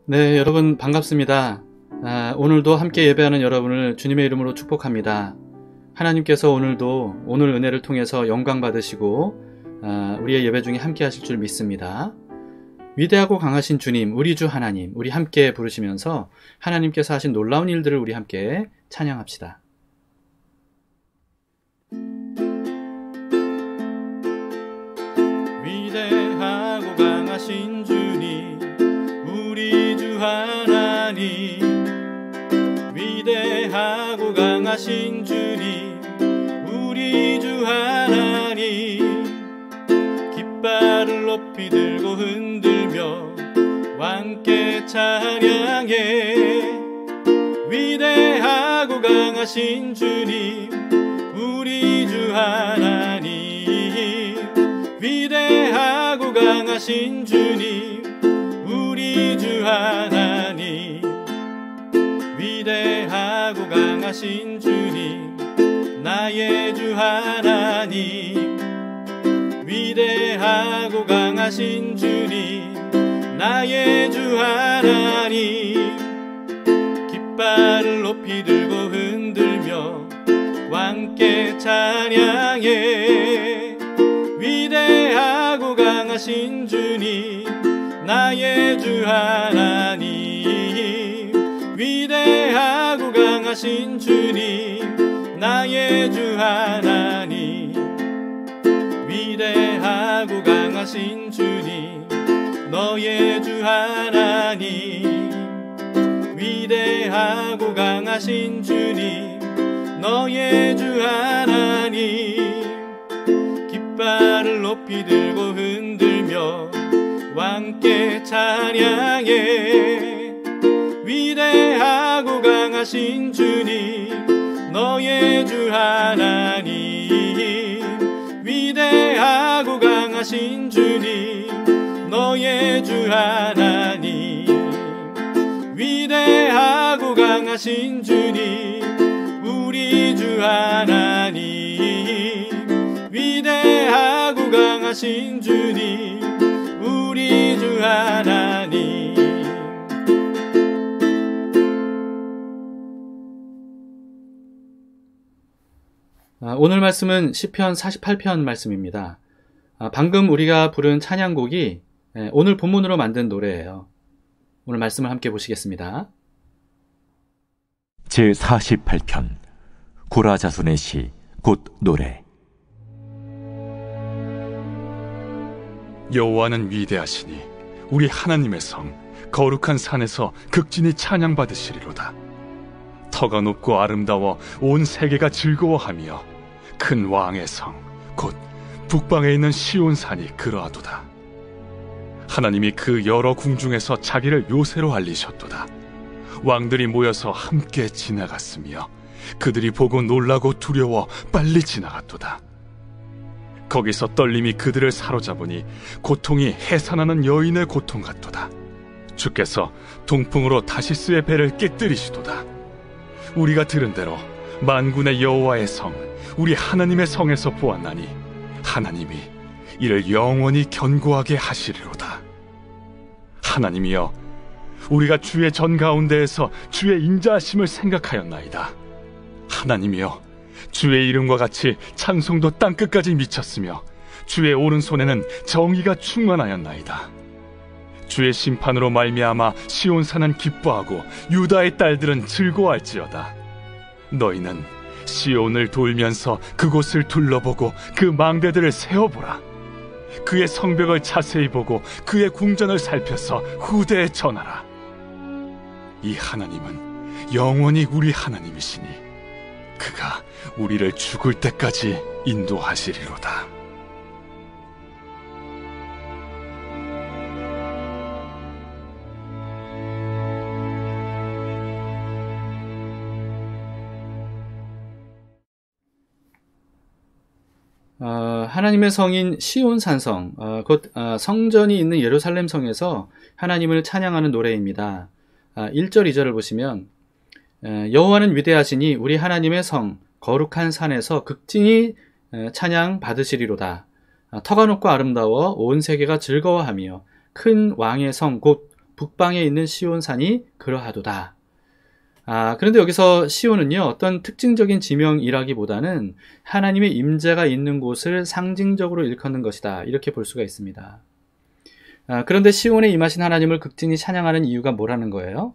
네, 여러분 반갑습니다. 오늘도 함께 예배하는 여러분을 주님의 이름으로 축복합니다. 하나님께서 오늘 은혜를 통해서 영광 받으시고 우리의 예배 중에 함께 하실 줄 믿습니다. 위대하고 강하신 주님, 우리 주 하나님, 우리 함께 부르시면서 하나님께서 하신 놀라운 일들을 우리 함께 찬양합시다. 위대하고 강하신 주님, 우리 주 하나님. 위대하고 강하신 주님, 우리 주 하나님. 깃발을 높이 들고 흔들며 왕께 찬양해. 위대하고 강하신 주님, 우리 주 하나님. 위대하고 강하신 주님, 우리 주 하나님. 위대하고 강하신 주님, 나의 주 하나님. 위대하고 강하신 주님, 나의 주 하나님. 깃발을 높이 들고 흔들며 왕께 찬양해. 위대하고 강하신 주님, 나의 주 하나님. 위대하고 강하신 주님, 나의 주 하나님. 위대하고 강하신 주님, 너의 주 하나님. 위대하고 강하신 주님, 너의 주 하나님. 깃발을 높이 들고 흔들며 왕께 찬양해. 위대하고 강하신 주님, 너의 주 하나님. 위대하고 강하신 주님, 너의 주 하나님. 위대하고 강하신 주님, 우리 주 하나님. 위대하고 강하신 주님, 우리 주 하나님. 오늘 말씀은 시편 48편 말씀입니다. 방금 우리가 부른 찬양곡이 오늘 본문으로 만든 노래예요. 오늘 말씀을 함께 보시겠습니다. 제48편 고라자손의 시 곧 노래. 여호와는 위대하시니 우리 하나님의 성 거룩한 산에서 극진히 찬양받으시리로다. 터가 높고 아름다워 온 세계가 즐거워하며 큰 왕의 성 곧 북방에 있는 시온산이 그러하도다. 하나님이 그 여러 궁중에서 자기를 요새로 알리셨도다. 왕들이 모여서 함께 지나갔으며 그들이 보고 놀라고 두려워 빨리 지나갔도다. 거기서 떨림이 그들을 사로잡으니 고통이 해산하는 여인의 고통 같도다. 주께서 동풍으로 다시스의 배를 깨뜨리시도다. 우리가 들은 대로 만군의 여호와의 성 우리 하나님의 성에서 보았나니 하나님이 이를 영원히 견고하게 하시리로다. 하나님이여, 우리가 주의 전 가운데에서 주의 인자하심을 생각하였나이다. 하나님이여, 주의 이름과 같이 찬송도 땅끝까지 미쳤으며 주의 오른손에는 정의가 충만하였나이다. 주의 심판으로 말미암아 시온산은 기뻐하고 유다의 딸들은 즐거워할지어다. 너희는 시온을 돌면서 그곳을 둘러보고 그 망대들을 세어보라. 그의 성벽을 자세히 보고 그의 궁전을 살펴서 후대에 전하라. 이 하나님은 영원히 우리 하나님이시니 그가 우리를 죽을 때까지 인도하시리로다. 하나님의 성인 시온산성, 곧 성전이 있는 예루살렘 성에서 하나님을 찬양하는 노래입니다. 1절, 2절을 보시면 여호와는 위대하시니 우리 하나님의 성 거룩한 산에서 극진히 찬양 받으시리로다. 터가 높고 아름다워 온 세계가 즐거워하며 큰 왕의 성 곧 북방에 있는 시온산이 그러하도다. 그런데 여기서 시온은요, 어떤 특징적인 지명이라기보다는 하나님의 임재가 있는 곳을 상징적으로 일컫는 것이다. 이렇게 볼 수가 있습니다. 그런데 시온에 임하신 하나님을 극진히 찬양하는 이유가 뭐라는 거예요?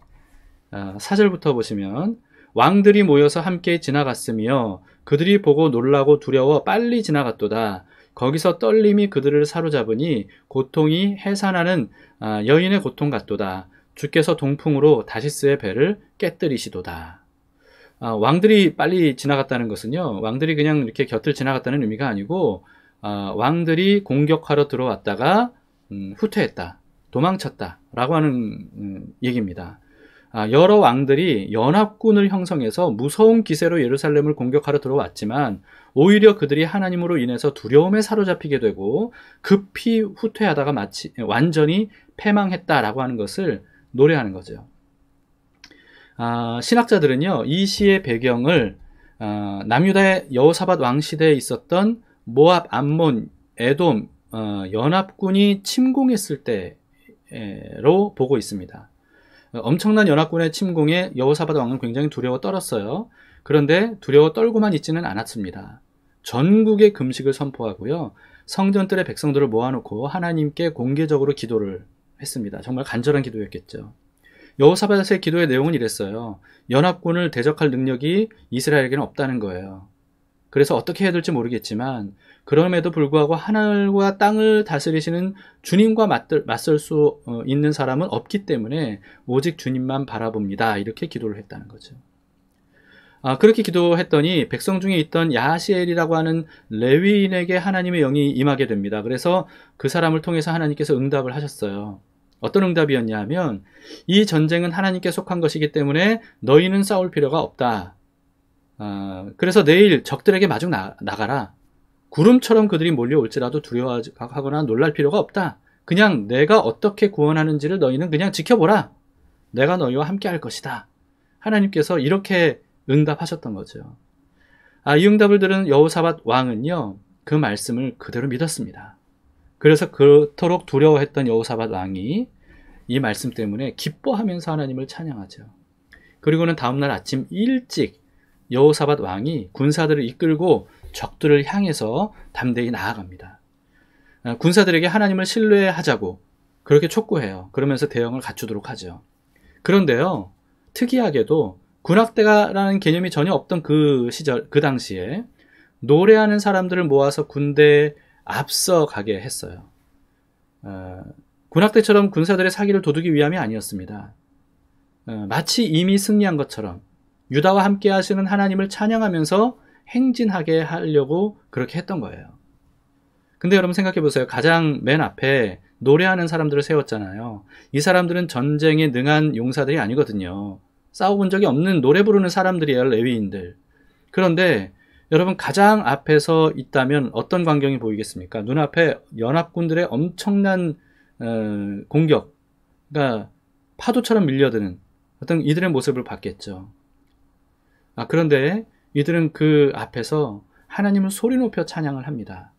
4절부터 보시면 왕들이 모여서 함께 지나갔으며 그들이 보고 놀라고 두려워 빨리 지나갔도다. 거기서 떨림이 그들을 사로잡으니 고통이 해산하는 여인의 고통 같도다. 주께서 동풍으로 다시스의 배를 깨뜨리시도다. 왕들이 빨리 지나갔다는 것은요, 왕들이 그냥 이렇게 곁을 지나갔다는 의미가 아니고 왕들이 공격하러 들어왔다가 후퇴했다, 도망쳤다 라고 하는 얘기입니다. 여러 왕들이 연합군을 형성해서 무서운 기세로 예루살렘을 공격하러 들어왔지만 오히려 그들이 하나님으로 인해서 두려움에 사로잡히게 되고 급히 후퇴하다가 마치 완전히 패망했다라고 하는 것을 노래하는 거죠. 신학자들은요, 이 시의 배경을 남유다의 여호사밧 왕 시대에 있었던 모압, 암몬, 에돔 연합군이 침공했을 때로 보고 있습니다. 엄청난 연합군의 침공에 여호사밧 왕은 굉장히 두려워 떨었어요. 그런데 두려워 떨고만 있지는 않았습니다. 전국의 금식을 선포하고요, 성전뜰에 백성들을 모아놓고 하나님께 공개적으로 기도를 했습니다. 정말 간절한 기도였겠죠. 여호사밧의 기도의 내용은 이랬어요. 연합군을 대적할 능력이 이스라엘에게는 없다는 거예요. 그래서 어떻게 해야 될지 모르겠지만 그럼에도 불구하고 하늘과 땅을 다스리시는 주님과 맞설 수 있는 사람은 없기 때문에 오직 주님만 바라봅니다. 이렇게 기도를 했다는 거죠. 그렇게 기도했더니 백성 중에 있던 야하시엘이라고 하는 레위인에게 하나님의 영이 임하게 됩니다. 그래서 그 사람을 통해서 하나님께서 응답을 하셨어요. 어떤 응답이었냐 하면 이 전쟁은 하나님께 속한 것이기 때문에 너희는 싸울 필요가 없다. 그래서 내일 적들에게 마중 나가라. 구름처럼 그들이 몰려올지라도 두려워하거나 놀랄 필요가 없다. 그냥 내가 어떻게 구원하는지를 너희는 그냥 지켜보라. 내가 너희와 함께 할 것이다. 하나님께서 이렇게 응답하셨던 거죠. 이 응답을 들은 여호사밧 왕은요, 그 말씀을 그대로 믿었습니다. 그래서 그토록 두려워했던 여호사밧 왕이 이 말씀 때문에 기뻐하면서 하나님을 찬양하죠. 그리고는 다음날 아침 일찍 여호사밧 왕이 군사들을 이끌고 적들을 향해서 담대히 나아갑니다. 군사들에게 하나님을 신뢰하자고 그렇게 촉구해요. 그러면서 대응을 갖추도록 하죠. 그런데요, 특이하게도 군악대라는 개념이 전혀 없던 그 시절, 그 당시에 노래하는 사람들을 모아서 군대에 앞서가게 했어요. 군악대처럼 군사들의 사기를 도두기 위함이 아니었습니다. 마치 이미 승리한 것처럼 유다와 함께 하시는 하나님을 찬양하면서 행진하게 하려고 그렇게 했던 거예요. 근데 여러분 생각해 보세요. 가장 맨 앞에 노래하는 사람들을 세웠잖아요. 이 사람들은 전쟁에 능한 용사들이 아니거든요. 싸워본 적이 없는 노래 부르는 사람들이에요, 레위인들. 그런데 여러분 가장 앞에서 있다면 어떤 광경이 보이겠습니까? 눈앞에 연합군들의 엄청난 공격, 그러니까 파도처럼 밀려드는 어떤 이들의 모습을 봤겠죠. 그런데 이들은 그 앞에서 하나님을 소리 높여 찬양을 합니다.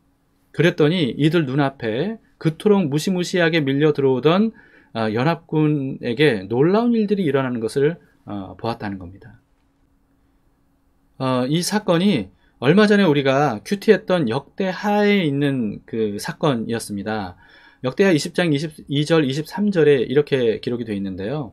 그랬더니 이들 눈앞에 그토록 무시무시하게 밀려 들어오던 연합군에게 놀라운 일들이 일어나는 것을 보았다는 겁니다. 이 사건이 얼마 전에 우리가 큐티했던 역대하에 있는 그 사건이었습니다. 역대하 20장 22절 23절에 이렇게 기록이 되어 있는데요.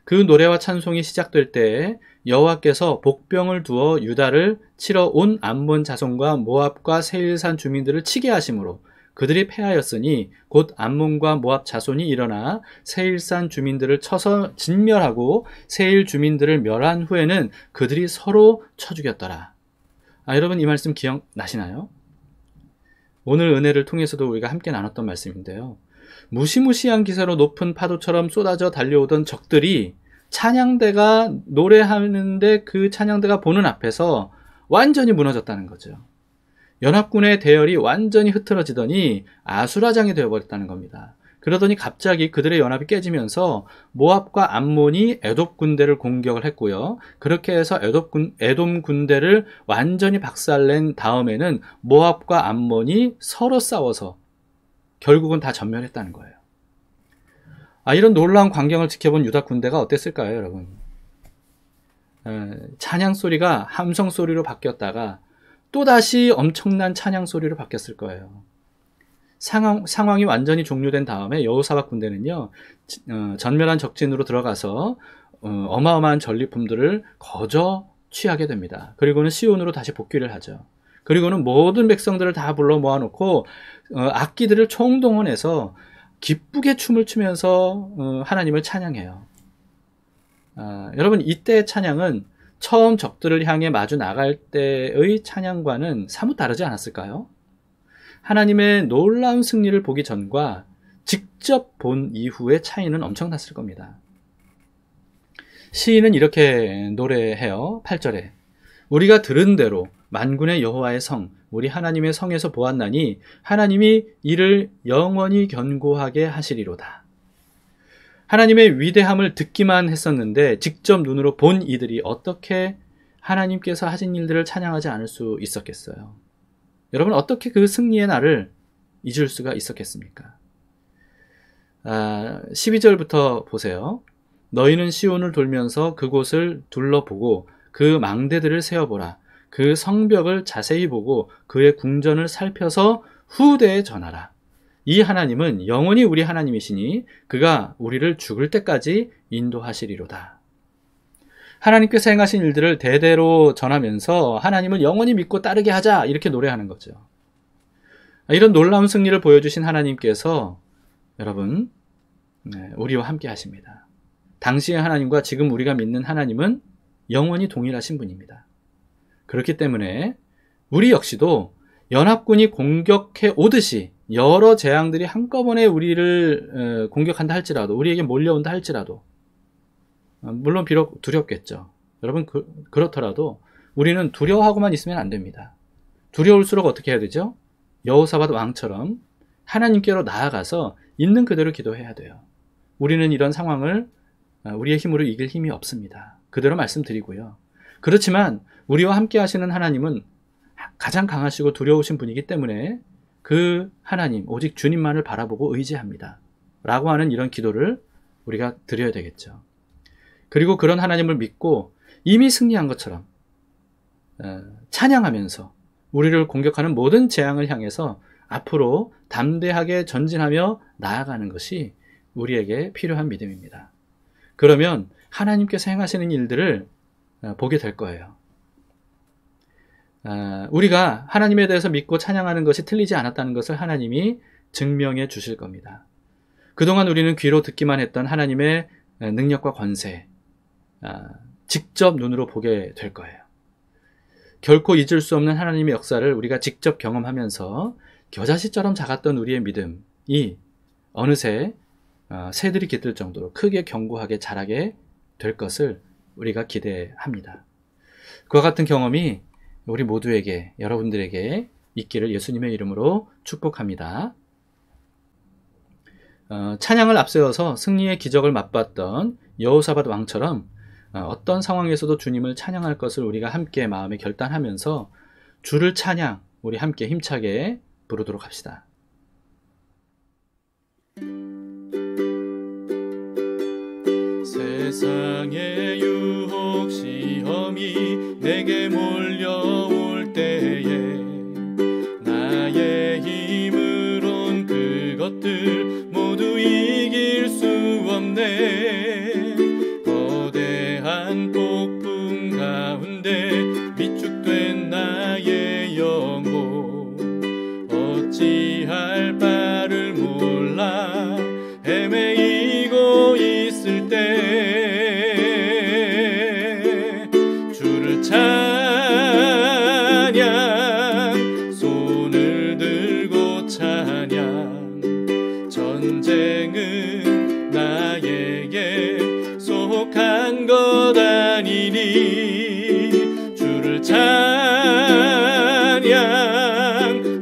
그 노래와 찬송이 시작될 때 여호와께서 복병을 두어 유다를 치러 온 암몬 자손과 모압과 세일산 주민들을 치게 하심으로 그들이 패하였으니 곧 암몬과 모압 자손이 일어나 세일산 주민들을 쳐서 진멸하고 세일 주민들을 멸한 후에는 그들이 서로 쳐 죽였더라. 여러분 이 말씀 기억나시나요? 오늘 은혜를 통해서도 우리가 함께 나눴던 말씀인데요. 무시무시한 기세로 높은 파도처럼 쏟아져 달려오던 적들이 찬양대가 노래하는데 그 찬양대가 보는 앞에서 완전히 무너졌다는 거죠. 연합군의 대열이 완전히 흐트러지더니 아수라장이 되어버렸다는 겁니다. 그러더니 갑자기 그들의 연합이 깨지면서 모압과 암몬이 에돔 군대를 공격을 했고요. 그렇게 해서 에돔 군대를 완전히 박살낸 다음에는 모압과 암몬이 서로 싸워서 결국은 다 전멸했다는 거예요. 이런 놀라운 광경을 지켜본 유다 군대가 어땠을까요, 여러분? 찬양 소리가 함성 소리로 바뀌었다가 또다시 엄청난 찬양 소리로 바뀌었을 거예요. 상황이 완전히 종료된 다음에 여호사밧 군대는요, 전멸한 적진으로 들어가서 어마어마한 전리품들을 거저 취하게 됩니다. 그리고는 시온으로 다시 복귀를 하죠. 그리고는 모든 백성들을 다 불러 모아놓고 악기들을 총동원해서 기쁘게 춤을 추면서 하나님을 찬양해요. 여러분, 이때의 찬양은 처음 적들을 향해 마주 나갈 때의 찬양과는 사뭇 다르지 않았을까요? 하나님의 놀라운 승리를 보기 전과 직접 본 이후의 차이는 엄청났을 겁니다. 시인은 이렇게 노래해요. 8절에 우리가 들은 대로 만군의 여호와의 성, 우리 하나님의 성에서 보았나니 하나님이 이를 영원히 견고하게 하시리로다. 하나님의 위대함을 듣기만 했었는데 직접 눈으로 본 이들이 어떻게 하나님께서 하신 일들을 찬양하지 않을 수 있었겠어요? 여러분, 어떻게 그 승리의 날을 잊을 수가 있었겠습니까? 12절부터 보세요. 너희는 시온을 돌면서 그곳을 둘러보고 그 망대들을 세어보라. 그 성벽을 자세히 보고 그의 궁전을 살펴서 후대에 전하라. 이 하나님은 영원히 우리 하나님이시니 그가 우리를 죽을 때까지 인도하시리로다. 하나님께서 행하신 일들을 대대로 전하면서 하나님을 영원히 믿고 따르게 하자, 이렇게 노래하는 거죠. 이런 놀라운 승리를 보여주신 하나님께서 여러분, 우리와 함께 하십니다. 당시의 하나님과 지금 우리가 믿는 하나님은 영원히 동일하신 분입니다. 그렇기 때문에 우리 역시도 연합군이 공격해 오듯이 여러 재앙들이 한꺼번에 우리를 공격한다 할지라도, 우리에게 몰려온다 할지라도, 물론 비록 두렵겠죠. 여러분, 그렇더라도 우리는 두려워하고만 있으면 안 됩니다. 두려울수록 어떻게 해야 되죠? 여호사밧 왕처럼 하나님께로 나아가서 있는 그대로 기도해야 돼요. 우리는 이런 상황을 우리의 힘으로 이길 힘이 없습니다. 그대로 말씀드리고요. 그렇지만 우리와 함께 하시는 하나님은 가장 강하시고 두려우신 분이기 때문에 그 하나님, 오직 주님만을 바라보고 의지합니다. 라고 하는 이런 기도를 우리가 드려야 되겠죠. 그리고 그런 하나님을 믿고 이미 승리한 것처럼 찬양하면서 우리를 공격하는 모든 재앙을 향해서 앞으로 담대하게 전진하며 나아가는 것이 우리에게 필요한 믿음입니다. 그러면 하나님께서 행하시는 일들을 보게 될 거예요. 우리가 하나님에 대해서 믿고 찬양하는 것이 틀리지 않았다는 것을 하나님이 증명해 주실 겁니다. 그동안 우리는 귀로 듣기만 했던 하나님의 능력과 권세, 직접 눈으로 보게 될 거예요. 결코 잊을 수 없는 하나님의 역사를 우리가 직접 경험하면서 겨자씨처럼 작았던 우리의 믿음이 어느새 새들이 깃들 정도로 크게 견고하게 자라게 될 것을 우리가 기대합니다. 그와 같은 경험이 우리 모두에게, 여러분들에게 있기를 예수님의 이름으로 축복합니다. 찬양을 앞세워서 승리의 기적을 맛봤던 여호사밧 왕처럼 어떤 상황에서도 주님을 찬양할 것을 우리가 함께 마음에 결단하면서 주를 찬양, 우리 함께 힘차게 부르도록 합시다. 세상의 유혹 시험이 내게 몰려올 때에 나의 힘으론 그것들 모두 이길 수 없네. 거대한 폭풍 가운데 위축된 나의 영혼 어찌할 바를 몰라 헤매이고 있을 때 주를 찬양, 손을 들고 찬양. 전쟁은 나에게 속한 것 아니니 주를 찬양,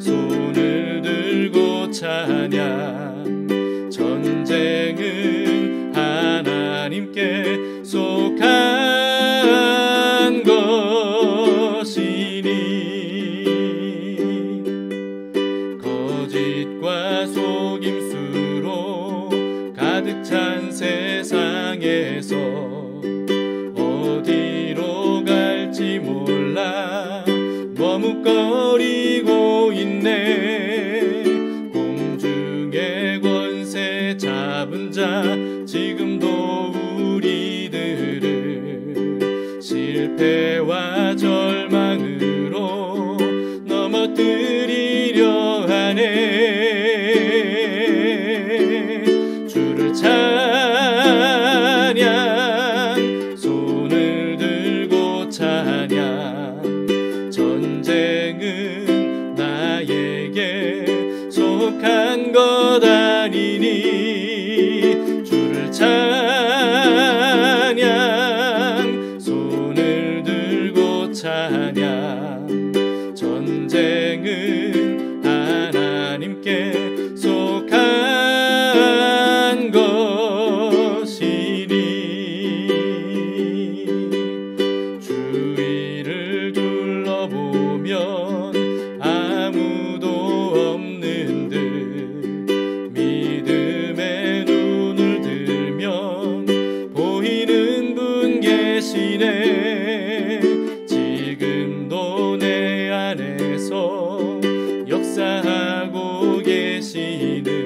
손을 들고 찬양. 전쟁은 하나님께 속한 것이니 거짓과 속임수로 가득 찬 세상에서 어디로 갈지 몰라 머뭇거리고 있네. 공중의 권세 잡은 자 지금도 우리들을 실패와 절망으로 넘어뜨리려 하네. 주를 찬양, 손을 들고 찬양. 전쟁은 나에게 속한 것 아니니. 주를 찬양, 손을 들고 찬양. 전쟁은 하나님께 속한 것이니. 주위를 둘러보면 아무도 없는 듯 믿음의 눈을 들면 보이는 분 계시네. 지금도 내 안에서 역사하고 계시는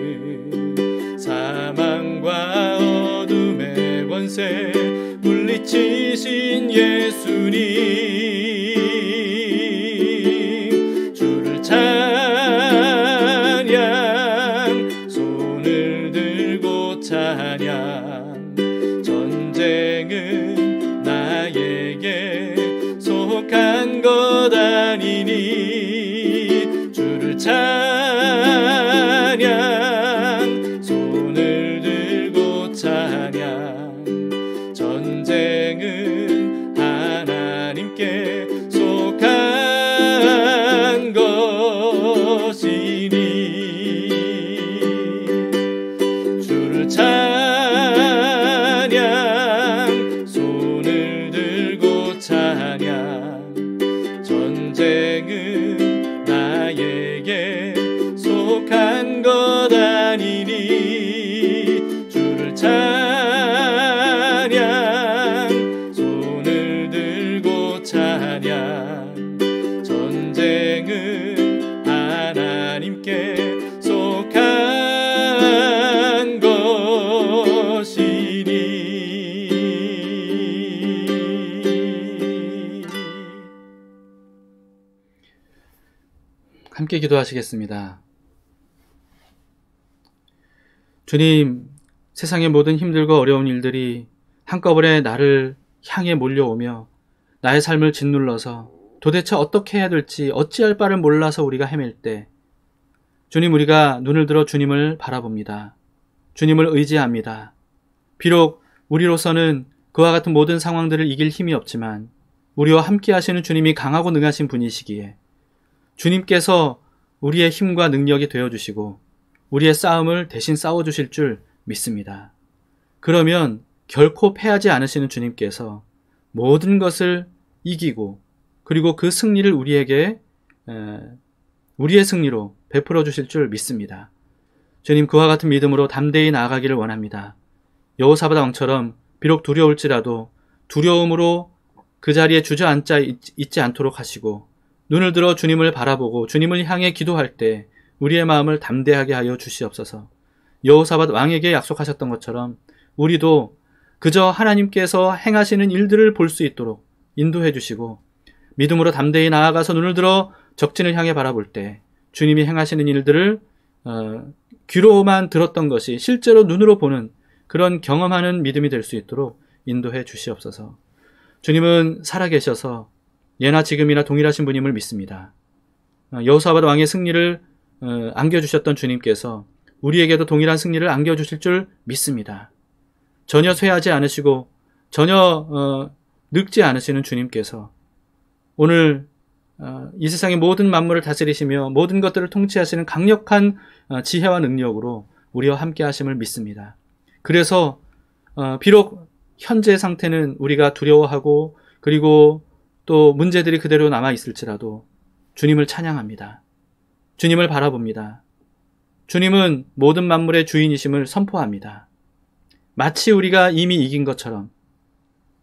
사망과 어둠의 권세 물리치신 예수님. 주를 찬양, 손을 들고 찬양. 전쟁은 나에게 속한 것 아니니. 주를 찬양, 손을 들고 찬양. 전쟁은 하나님께 속한 것이니. 주를 찬양, 손을 들고 찬양. 전쟁은 나에게 속한 것 아니니. 주를 찬양, 손을 들고 찬양. 전쟁은 하나님께 속한 것이니. 함께 기도하시겠습니다. 주님, 세상의 모든 힘들고 어려운 일들이 한꺼번에 나를 향해 몰려오며 나의 삶을 짓눌러서 도대체 어떻게 해야 될지 어찌할 바를 몰라서 우리가 헤맬 때, 주님, 우리가 눈을 들어 주님을 바라봅니다. 주님을 의지합니다. 비록 우리로서는 그와 같은 모든 상황들을 이길 힘이 없지만 우리와 함께 하시는 주님이 강하고 능하신 분이시기에 주님께서 우리의 힘과 능력이 되어주시고 우리의 싸움을 대신 싸워주실 줄 믿습니다. 그러면 결코 패하지 않으시는 주님께서 모든 것을 이기고 그리고 그 승리를 우리에게 우리의 승리로 베풀어 주실 줄 믿습니다. 주님, 그와 같은 믿음으로 담대히 나아가기를 원합니다. 여호사밧 왕처럼 비록 두려울지라도 두려움으로 그 자리에 주저앉아 있지 않도록 하시고 눈을 들어 주님을 바라보고 주님을 향해 기도할 때 우리의 마음을 담대하게 하여 주시옵소서. 여호사밧 왕에게 약속하셨던 것처럼 우리도 그저 하나님께서 행하시는 일들을 볼 수 있도록 인도해 주시고 믿음으로 담대히 나아가서 눈을 들어 적진을 향해 바라볼 때 주님이 행하시는 일들을 귀로만 들었던 것이 실제로 눈으로 보는 그런 경험하는 믿음이 될 수 있도록 인도해 주시옵소서. 주님은 살아계셔서 예나 지금이나 동일하신 분임을 믿습니다. 여호사밧 왕의 승리를 안겨주셨던 주님께서 우리에게도 동일한 승리를 안겨주실 줄 믿습니다. 전혀 쇠하지 않으시고 전혀 늙지 않으시는 주님께서 오늘 이 세상의 모든 만물을 다스리시며 모든 것들을 통치하시는 강력한 지혜와 능력으로 우리와 함께 하심을 믿습니다. 그래서 비록 현재 상태는 우리가 두려워하고 그리고 또 문제들이 그대로 남아있을지라도 주님을 찬양합니다. 주님을 바라봅니다. 주님은 모든 만물의 주인이심을 선포합니다. 마치 우리가 이미 이긴 것처럼,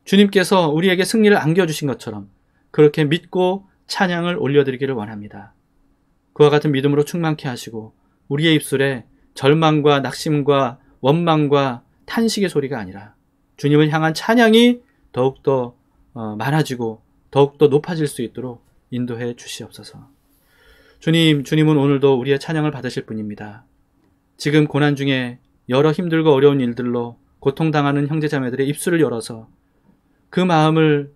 주님께서 우리에게 승리를 안겨주신 것처럼 그렇게 믿고 찬양을 올려드리기를 원합니다. 그와 같은 믿음으로 충만케 하시고 우리의 입술에 절망과 낙심과 원망과 탄식의 소리가 아니라 주님을 향한 찬양이 더욱더 많아지고 더욱더 높아질 수 있도록 인도해 주시옵소서. 주님은 오늘도 우리의 찬양을 받으실 분입니다. 지금 고난 중에 여러 힘들고 어려운 일들로 고통당하는 형제자매들의 입술을 열어서 그 마음을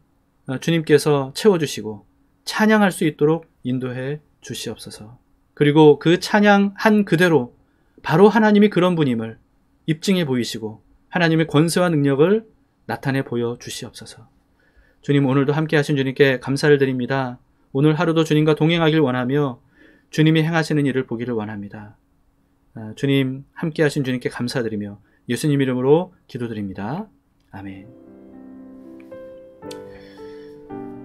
주님께서 채워주시고 찬양할 수 있도록 인도해 주시옵소서. 그리고 그 찬양한 그대로 바로 하나님이 그런 분임을 입증해 보이시고 하나님의 권세와 능력을 나타내 보여 주시옵소서. 주님, 오늘도 함께 하신 주님께 감사를 드립니다. 오늘 하루도 주님과 동행하길 원하며 주님이 행하시는 일을 보기를 원합니다. 주님, 함께 하신 주님께 감사드리며 예수님 이름으로 기도드립니다. 아멘.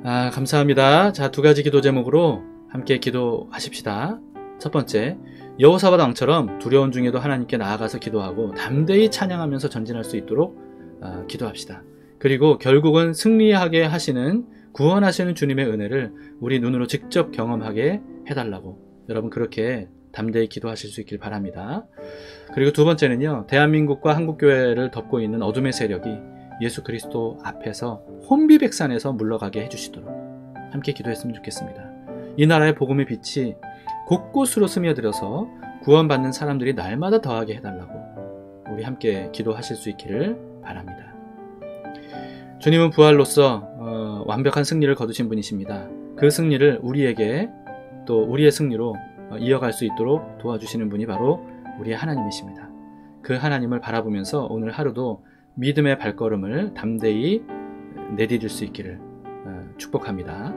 감사합니다. 자, 두 가지 기도 제목으로 함께 기도하십시다. 첫 번째, 여호사밧 왕처럼 두려운 중에도 하나님께 나아가서 기도하고 담대히 찬양하면서 전진할 수 있도록 기도합시다. 그리고 결국은 승리하게 하시는, 구원하시는 주님의 은혜를 우리 눈으로 직접 경험하게 해달라고 여러분 그렇게 담대히 기도하실 수 있길 바랍니다. 그리고 두 번째는요, 대한민국과 한국교회를 덮고 있는 어둠의 세력이 예수 그리스도 앞에서 혼비백산에서 물러가게 해주시도록 함께 기도했으면 좋겠습니다. 이 나라의 복음의 빛이 곳곳으로 스며들어서 구원받는 사람들이 날마다 더하게 해달라고 우리 함께 기도하실 수 있기를 바랍니다. 주님은 부활로서 완벽한 승리를 거두신 분이십니다. 그 승리를 우리에게 또 우리의 승리로 이어갈 수 있도록 도와주시는 분이 바로 우리의 하나님이십니다. 그 하나님을 바라보면서 오늘 하루도 믿음의 발걸음을 담대히 내디딜 수 있기를 축복합니다.